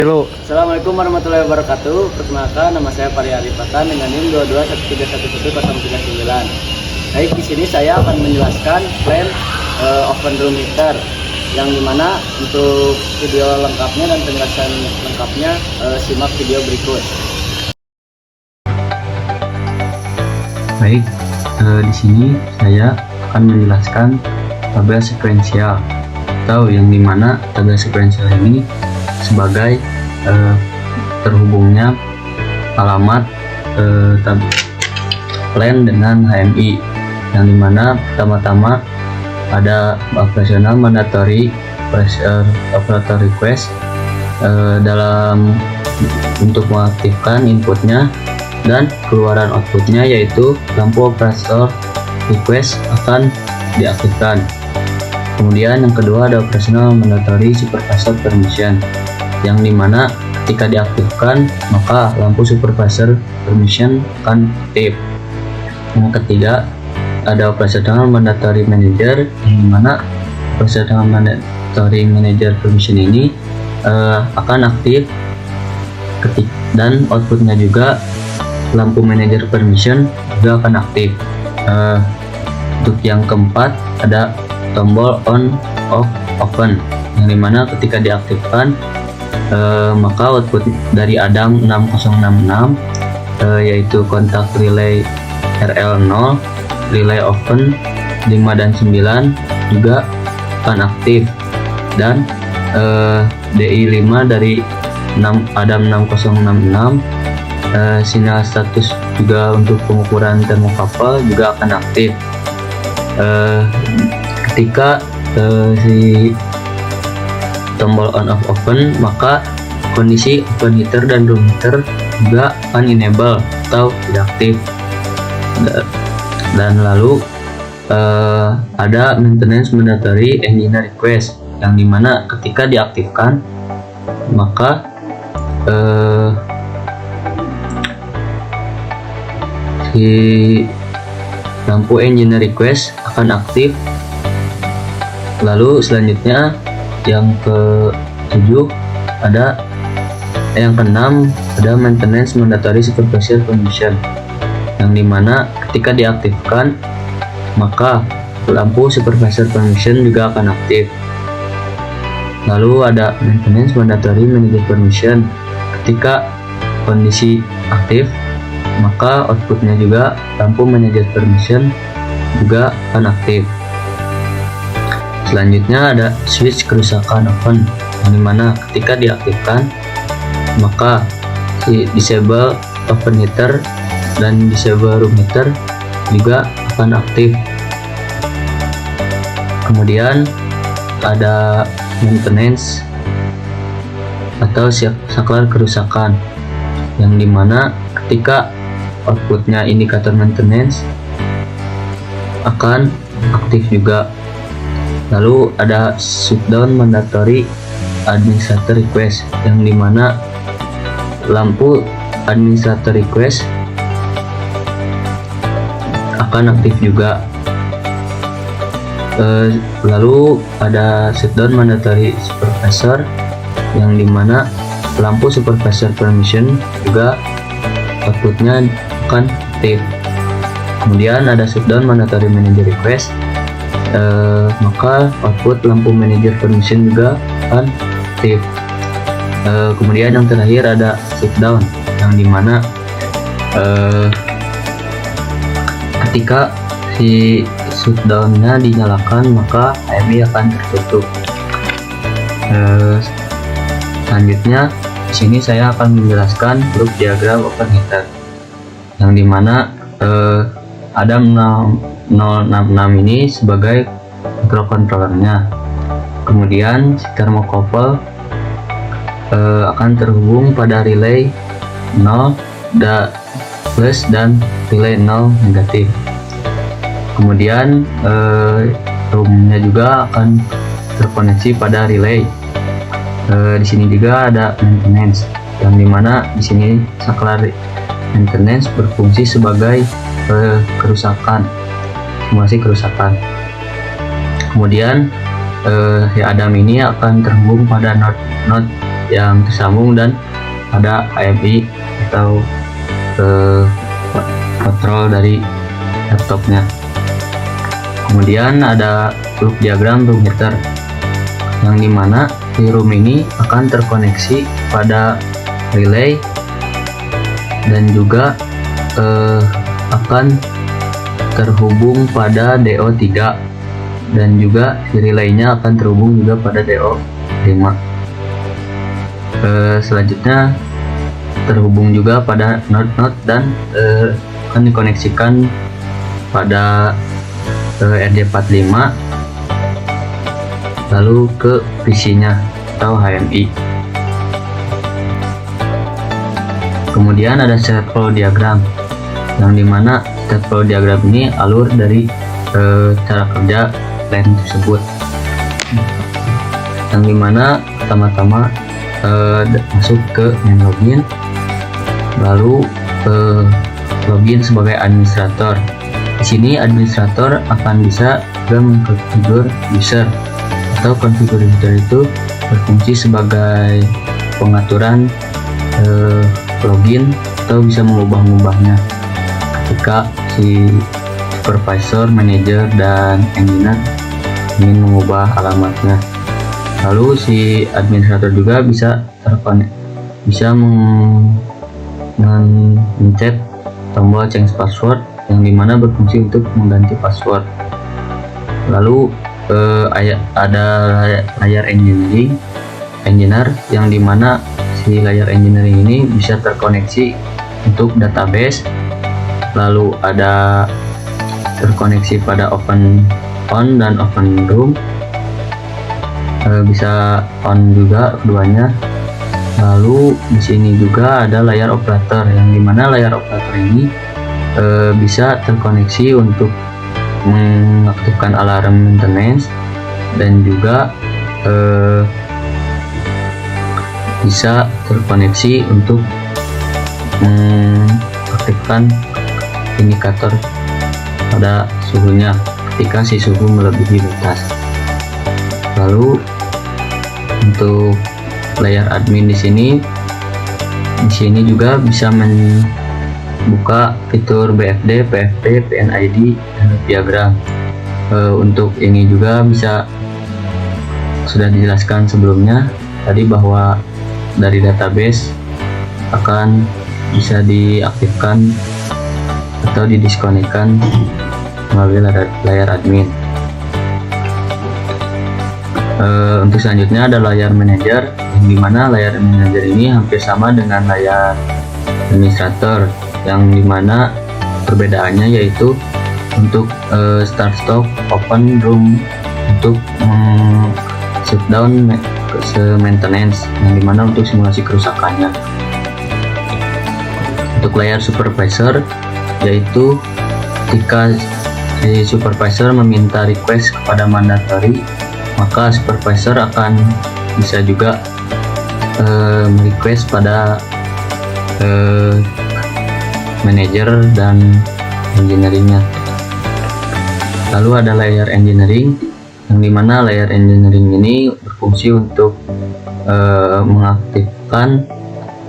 Halo. Assalamualaikum warahmatullahi wabarakatuh. Perkenalkan, nama saya Pari Arifatan dengan NIM 22131139. Baik, di sini saya akan menjelaskan plan oven room heater, yang dimana untuk video lengkapnya dan penjelasan lengkapnya simak video berikut. Baik, di sini saya akan menjelaskan tabel sekuensial, atau yang dimana tabel sekuensial ini sebagai terhubungnya alamat plan dengan HMI, yang dimana pertama-tama ada operational mandatory pressure operator request dalam untuk mengaktifkan inputnya, dan keluaran outputnya yaitu lampu operator request akan diaktifkan. Kemudian yang kedua ada operational mandatory supervisor permission, yang dimana ketika diaktifkan maka lampu supervisor permission akan aktif. Yang ketiga ada operational mandatory manager, yang dimana operational mandatory manager permission ini akan aktif dan outputnya juga lampu manager permission juga akan aktif. Untuk yang keempat ada tombol on off open, yang dimana ketika diaktifkan maka output dari Adam 6066 yaitu kontak relay RL0, relay open 5 dan 9 juga akan aktif, dan DI5 dari Adam 6066 sinyal status juga untuk pengukuran termokapel juga akan aktif. Ketika si tombol on off open, maka kondisi open heater dan room heater juga akan enable atau tidak aktif. Dan lalu ada maintenance mandatory engineer request, yang dimana ketika diaktifkan maka si lampu engineer request akan aktif. Lalu selanjutnya yang ke-7 ada yang ke-6 ada maintenance mandatory supervisor permission, yang dimana ketika diaktifkan maka lampu supervisor permission juga akan aktif. Lalu ada maintenance mandatory manager permission, ketika kondisi aktif maka outputnya juga lampu manager permission juga akan aktif. Selanjutnya ada switch kerusakan oven, yang dimana ketika diaktifkan maka si disable oven heater dan disable room heater juga akan aktif. Kemudian ada maintenance atau saklar kerusakan, yang dimana ketika outputnya indikator maintenance akan aktif juga. Lalu ada shutdown mandatory administrator request, yang dimana lampu administrator request akan aktif juga. Lalu ada shutdown mandatory supervisor, yang dimana lampu supervisor permission juga outputnya akan aktif. Kemudian ada shutdown mandatory manager request, maka output lampu manager permission juga akan aktif. Kemudian yang terakhir ada shutdown, yang dimana ketika si shutdownnya dinyalakan maka HMI akan tertutup. Selanjutnya di sini saya akan menjelaskan grup diagram oven heater, yang dimana Adam 066 ini sebagai microcontrollernya. Kemudian si thermocouple akan terhubung pada relay 0 plus dan relay 0 negatif. Kemudian roomnya juga akan terkoneksi pada relay. Di sini juga ada maintenance, yang dimana di sini saklar maintenance berfungsi sebagai kerusakan, simulasi kerusakan. Kemudian Adam ini akan terhubung pada node yang tersambung dan ada HMI atau kontrol dari laptopnya. Kemudian ada loop diagram room heater, yang dimana di room ini akan terkoneksi pada relay dan juga akan terhubung pada DO3, dan juga si relaynya akan terhubung juga pada DO5. Selanjutnya terhubung juga pada node dan akan dikoneksikan pada RJ45 lalu ke PC-nya atau HMI. Kemudian ada set flow diagram, yang dimana set flow diagram ini alur dari cara kerja LAN tersebut, yang dimana pertama-tama masuk ke main login, lalu login sebagai administrator. Di sini administrator akan bisa juga mengkonfigur user, atau konfigur user itu berfungsi sebagai pengaturan login atau bisa mengubah-ubahnya ketika si supervisor, manager, dan engineer ingin mengubah alamatnya. Lalu si administrator juga bisa mencet tombol change password, yang dimana berfungsi untuk mengganti password. Lalu ada layar engineer, yang dimana si layar engineering ini bisa terkoneksi untuk database, lalu ada terkoneksi pada open on dan open room, bisa on juga keduanya. Lalu di sini juga ada layar operator, yang dimana layar operator ini bisa terkoneksi untuk mengaktifkan alarm maintenance, dan juga bisa terkoneksi untuk mengaktifkan indikator pada suhunya ketika si suhu melebihi batas. Lalu untuk layar admin di sini juga bisa membuka fitur BFD, PFD, PNID, dan diagram. Untuk ini juga bisa sudah dijelaskan sebelumnya tadi, bahwa dari database akan bisa diaktifkan atau didiskonekkan melalui layar admin. Untuk selanjutnya ada layar manager, yang dimana layar manager ini hampir sama dengan layar administrator, yang dimana perbedaannya yaitu untuk start stop open room untuk shutdown maintenance, yang dimana untuk simulasi kerusakannya. Untuk layar supervisor, yaitu ketika si supervisor meminta request kepada mandatory, maka supervisor akan bisa juga request pada manager dan engineeringnya. Lalu ada layar engineering, yang dimana layar engineering ini berfungsi untuk mengaktifkan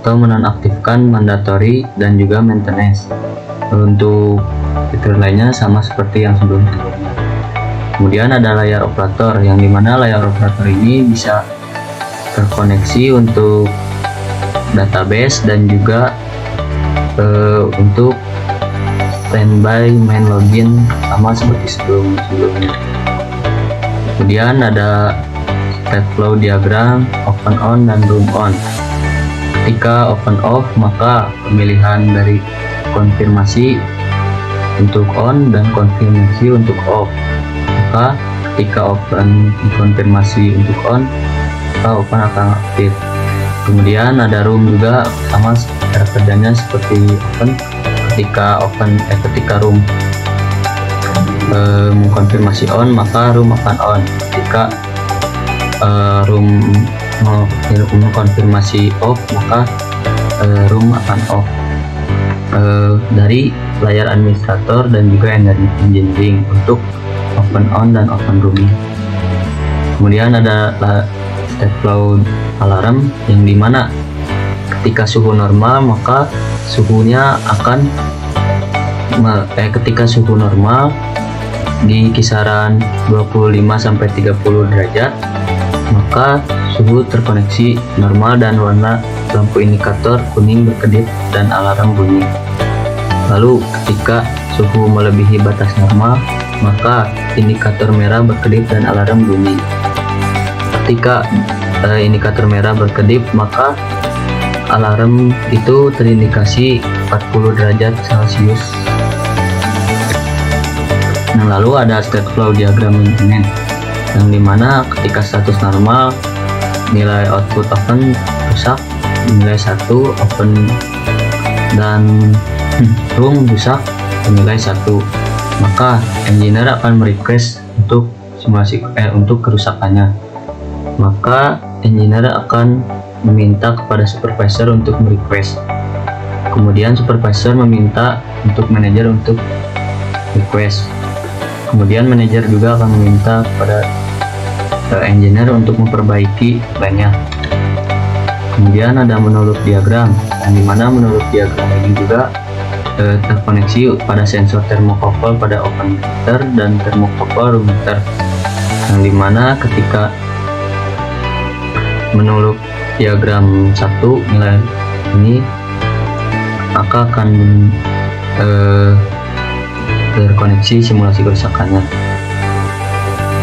atau menonaktifkan mandatory dan juga maintenance. Untuk fitur lainnya sama seperti yang sebelumnya. Kemudian ada layar operator, yang dimana layar operator ini bisa terkoneksi untuk database dan juga untuk standby main login sama seperti sebelumnya. Kemudian ada state flow diagram, open on dan room on. Ketika open off, maka pemilihan dari konfirmasi untuk on dan konfirmasi untuk off. Maka ketika open konfirmasi untuk on, maka open akan aktif. Kemudian ada room juga, sama cara kerjanya seperti open. Ketika room mengkonfirmasi on, maka room akan on. Ketika room mengkonfirmasi off, maka room akan off. Dari layar administrator dan juga engineering untuk open on dan open room. Kemudian ada state flow alarm, yang dimana ketika suhu normal maka suhunya akan ketika suhu normal di kisaran 25-30 derajat, maka suhu terkoneksi normal dan warna lampu indikator kuning berkedip dan alarm bunyi. Lalu ketika suhu melebihi batas normal, maka indikator merah berkedip dan alarm bunyi. Ketika indikator merah berkedip, maka alarm itu terindikasi 40 derajat Celcius. Nah, lalu ada state flow diagram maintenance, yang dimana ketika status normal nilai output oven rusak, nilai 1 oven dan room rusak nilai 1, maka engineer akan merequest untuk simulasi untuk kerusakannya. Maka engineer akan meminta kepada supervisor untuk merequest, kemudian supervisor meminta untuk manajer untuk request, kemudian manajer juga akan meminta kepada engineer untuk memperbaiki plan-nya. Kemudian ada menurut diagram, yang dimana menurut diagram ini juga terkoneksi pada sensor thermocouple pada oven meter dan thermocouple room meter, yang dimana ketika menurut diagram 1 nilai ini maka akan terkoneksi simulasi kerusakannya.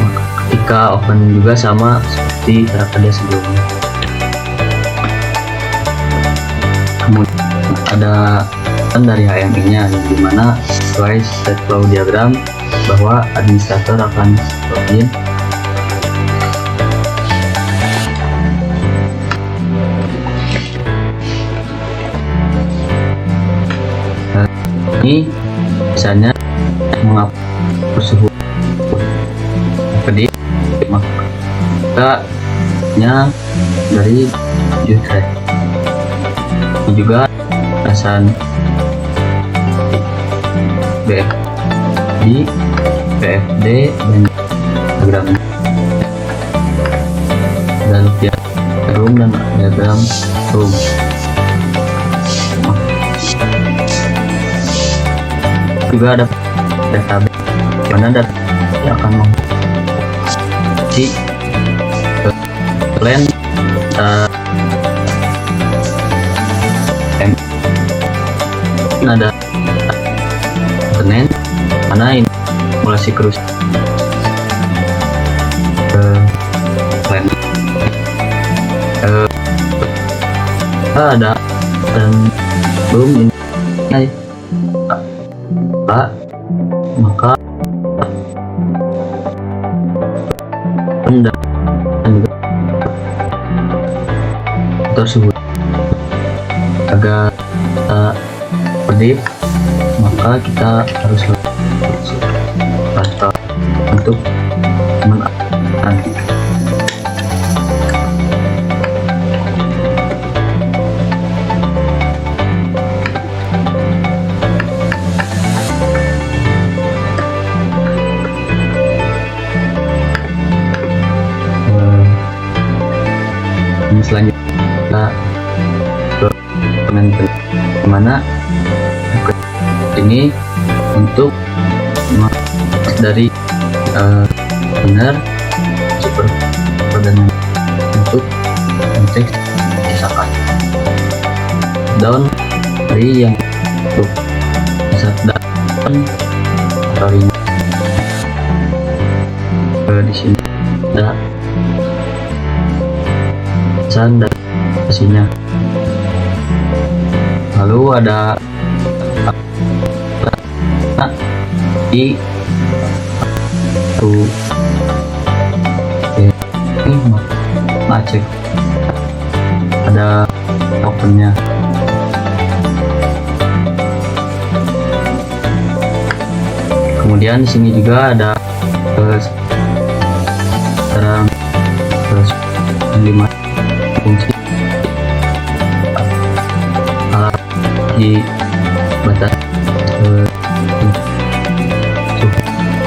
Maka ketika oven juga sama seperti cara kerja sebelumnya. Kemudian ada dari HMI-nya, yang dimana sesuai state flow diagram bahwa administrator akan login ini misalnya menghapus suhu kedip, maka dari Jutred ini juga alasan BFD, PFD dan diagram dan diagram dan diagram room. Juga ada database mana data yang akan mengisi plan ada internet mana ini simulasi kerusakan plan ada dan belum ini maka dan juga tersebut agak pedih, maka kita harus atau untuk menanti. Selanjutnya mana ini untuk dari benar super dan untuk cek misalkan down dari yang untuk down dari di sini ada dan pastinya. Lalu ada di ini ngecek ada opennya. Kemudian di sini juga ada sekarang 5 fungsi di batas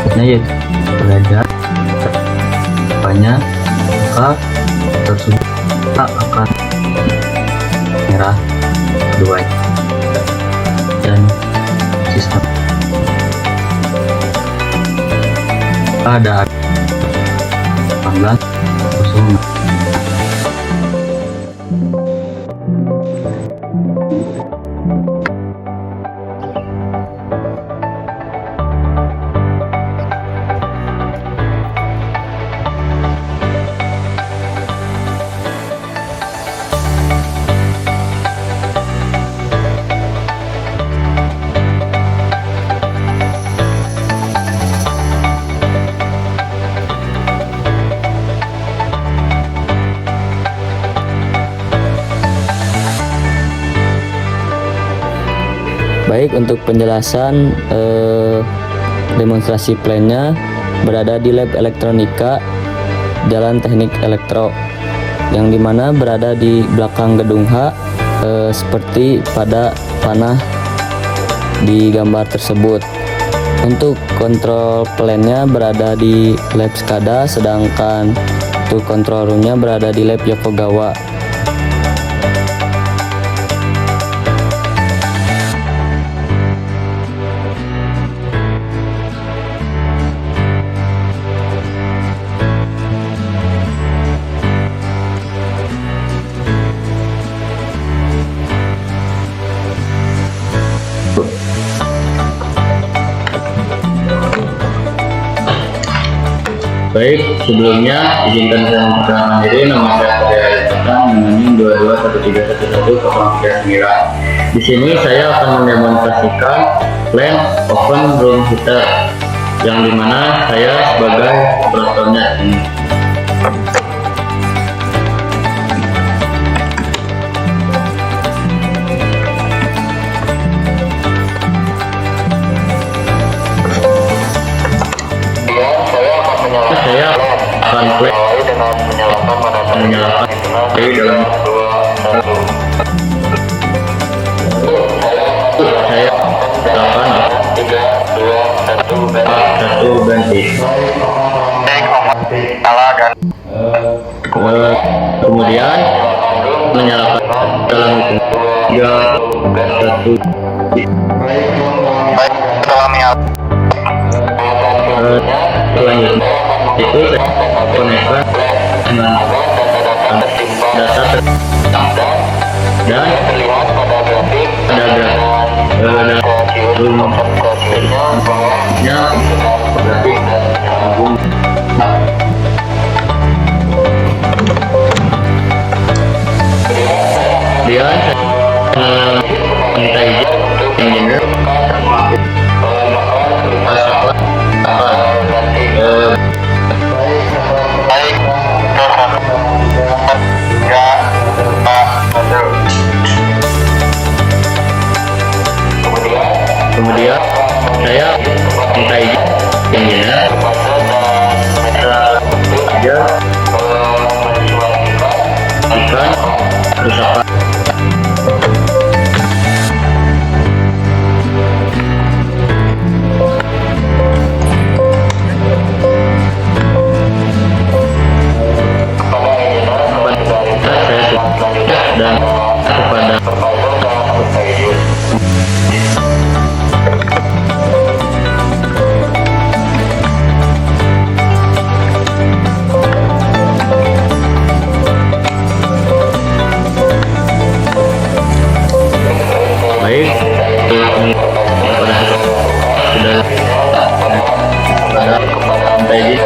suhunya yaitu derajat apanya, maka tersebut akan merah kedua dan sistem ada 18 kosong. Baik, untuk penjelasan demonstrasi plannya berada di lab elektronika Jalan Teknik Elektro, yang dimana berada di belakang gedung H, seperti pada panah di gambar tersebut. Untuk kontrol plannya berada di lab SCADA, sedangkan untuk kontrol roomnya berada di lab Yokogawa. Baik, sebelumnya izinkan saya memperkenalkan diri. Nama saya Pariyari Patan dengan NIM 22131139. Di sini saya akan mendemonstrasikan plan oven room heater, yang dimana saya sebagai operatornya ini. Saya akan play dengan menyalakan play dalam saya akan satu ganti kemudian menyalakan dalam hitung 3 1 selanjutnya itu saya konekkan dengan data dan ada roomnya grafik album. Kemudian saya minta izin engineer kemudian saya minta izin engineer aja akan kerusakan. Dan kepada baik kepada sudah minta izin.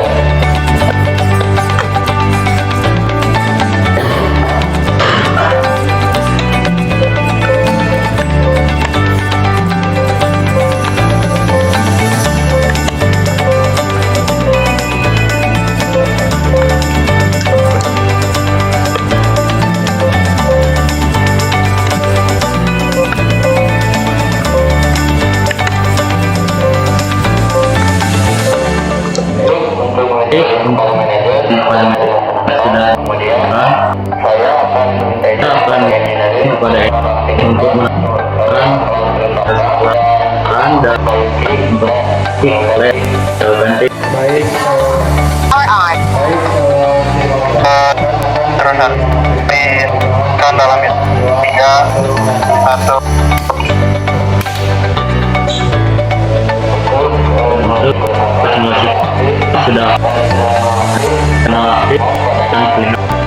Kepada untuk menekan dan untuk ganti. Baik. Terusan kan dalam ya. 3, 1. Masuk simulasi sudah kenal aktif dan final.